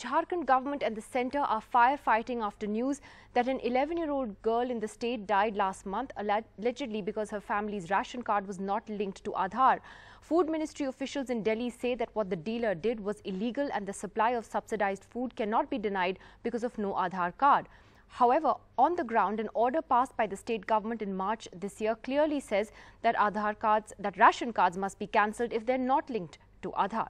Jharkhand government and the centre are firefighting after news that an 11-year-old girl in the state died last month, allegedly because her family's ration card was not linked to Aadhaar. Food Ministry officials in Delhi say that what the dealer did was illegal and the supply of subsidized food cannot be denied because of no Aadhaar card. However, on the ground, an order passed by the state government in March this year clearly says that ration cards must be cancelled if they're not linked to Aadhaar.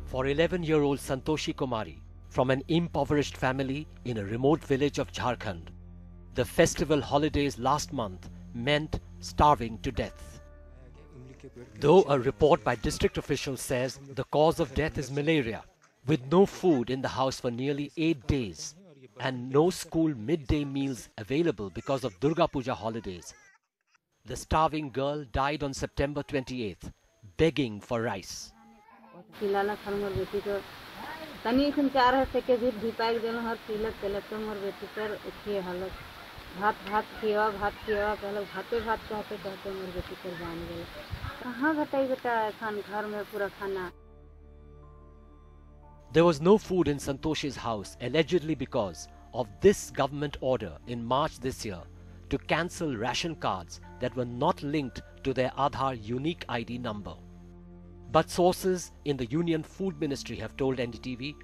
For 11-year-old Santoshi Kumari, from an impoverished family in a remote village of Jharkhand, the festival holidays last month meant starving to death. Though a report by district officials says the cause of death is malaria, with no food in the house for nearly 8 days and no school midday meals available because of Durga Puja holidays, the starving girl died on September 28th, begging for rice. There was no food in Santoshi's house allegedly because of this government order in March this year to cancel ration cards that were not linked to their Aadhaar unique ID number. But sources in the Union Food Ministry have told NDTV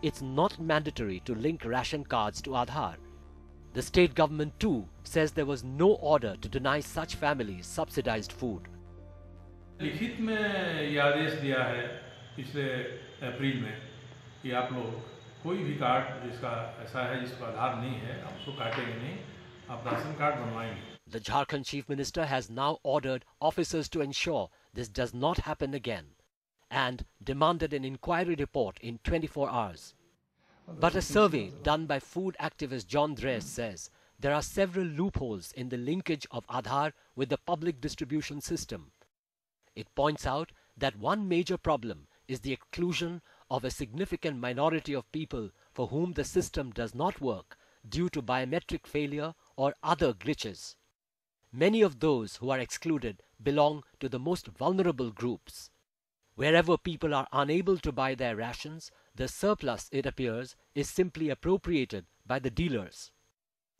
it's not mandatory to link ration cards to Aadhaar. The state government too says there was no order to deny such families subsidized food. लिखित में ये आदेश दिया है पिछले अप्रैल में कि आप लोग कोई भी कार्ड जिसका ऐसा है जिसका आधार नहीं है आप उसको काटेंगे नहीं, आप राशन कार्ड बनवाएंगे. The Jharkhand Chief Minister has now ordered officers to ensure this does not happen again and demanded an inquiry report in 24 hours. But a survey done by food activist John Dres says there are several loopholes in the linkage of Aadhaar with the public distribution system. It points out that one major problem is the exclusion of a significant minority of people for whom the system does not work due to biometric failure or other glitches. Many of those who are excluded belong to the most vulnerable groups. Wherever people are unable to buy their rations, the surplus, it appears, is simply appropriated by the dealers.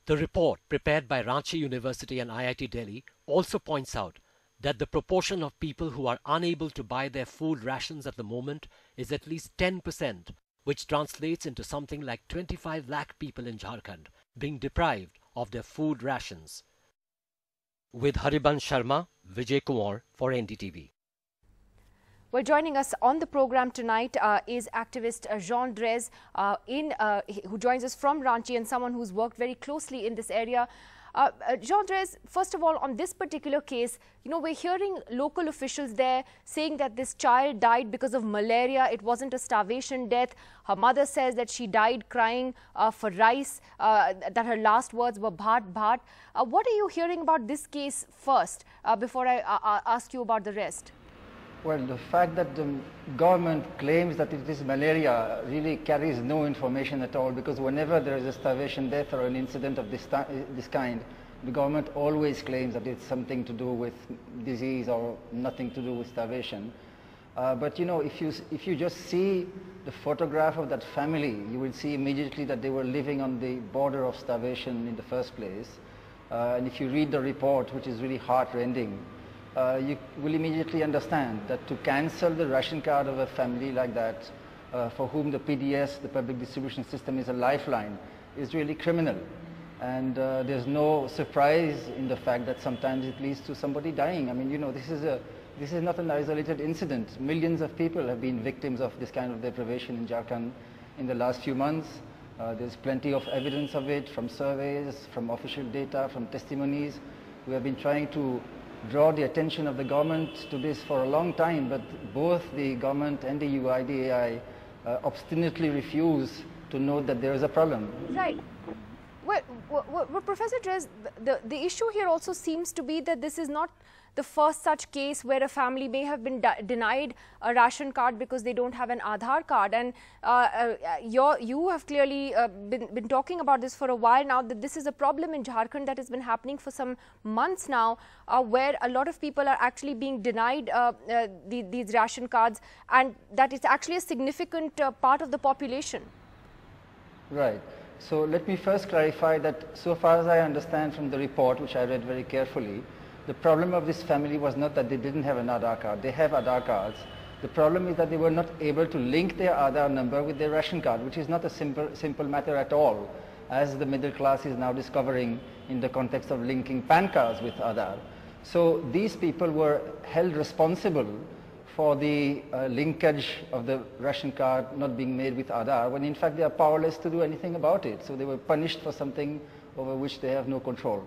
The report prepared by Ranchi University and IIT Delhi also points out that the proportion of people who are unable to buy their food rations at the moment is at least 10%, which translates into something like 25 lakh people in Jharkhand being deprived of their food rations. With Haribansh Sharma, Vijay Kumar for NDTV. Well, joining us on the program tonight is activist Jean Dres, who joins us from Ranchi and someone who's worked very closely in this area. Jean Dres, first of all, on this particular case, we're hearing local officials there saying that this child died because of malaria. It wasn't a starvation death. Her mother says that she died crying for rice, that her last words were bhat, bhat. What are you hearing about this case first, before I ask you about the rest? Well, the fact that the government claims that it is malaria really carries no information at all, because whenever there is a starvation death or an incident of this kind, the government always claims that it's something to do with disease or nothing to do with starvation. But if you just see the photograph of that family, you will see immediately that they were living on the border of starvation in the first place. And if you read the report, which is really heart-rending, you will immediately understand that to cancel the ration card of a family like that, for whom the PDS, the public distribution system, is a lifeline, is really criminal. And there's no surprise in the fact that sometimes it leads to somebody dying. I mean, this is not an isolated incident. Millions of people have been victims of this kind of deprivation in Jharkhand in the last few months. There's plenty of evidence of it from surveys, from official data, from testimonies. We have been trying to draw the attention of the government to this for a long time, but both the government and the UIDAI obstinately refuse to note that there is a problem. Right. Well, Professor Dress, the issue here also seems to be that this is not the first such case where a family may have been denied a ration card because they don't have an Aadhaar card. And you have clearly been talking about this for a while now, that this is a problem in Jharkhand that has been happening for some months now, where a lot of people are actually being denied these ration cards, and that is actually a significant part of the population. Right. So let me first clarify that so far as I understand from the report, which I read very carefully, the problem of this family was not that they didn't have an Aadhaar card. They have Aadhaar cards. The problem is that they were not able to link their Aadhaar number with their ration card, which is not a simple matter at all, as the middle class is now discovering in the context of linking PAN cards with Aadhaar. So these people were held responsible for the linkage of the ration card not being made with Aadhaar, when in fact they are powerless to do anything about it. So they were punished for something over which they have no control.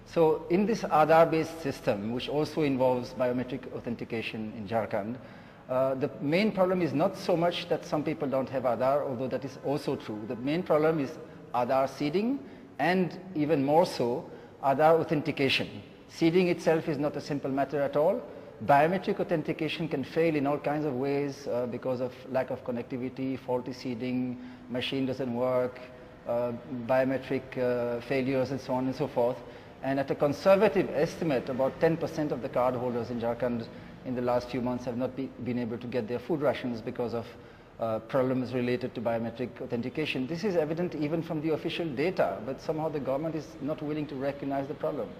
So in this Aadhaar-based system, which also involves biometric authentication in Jharkhand, the main problem is not so much that some people don't have Aadhaar, although that is also true. The main problem is Aadhaar seeding, and even more so, Aadhaar authentication. Seeding itself is not a simple matter at all. Biometric authentication can fail in all kinds of ways because of lack of connectivity, faulty seeding, machine doesn't work, biometric failures, and so on and so forth. And at a conservative estimate, about 10% of the card holders in Jharkhand in the last few months have not been able to get their food rations because of problems related to biometric authentication. This is evident even from the official data, but somehow the government is not willing to recognize the problem.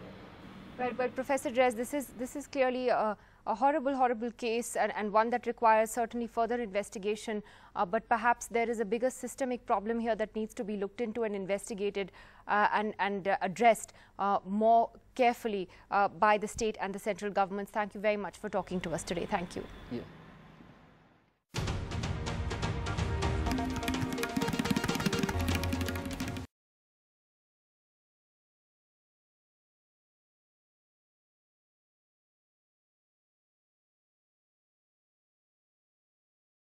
Right, but Professor Dress, this is clearly a horrible case, and one that requires certainly further investigation. But perhaps there is a bigger systemic problem here that needs to be looked into and investigated and addressed more carefully by the state and the central governments. Thank you very much for talking to us today. Thank you. Yeah.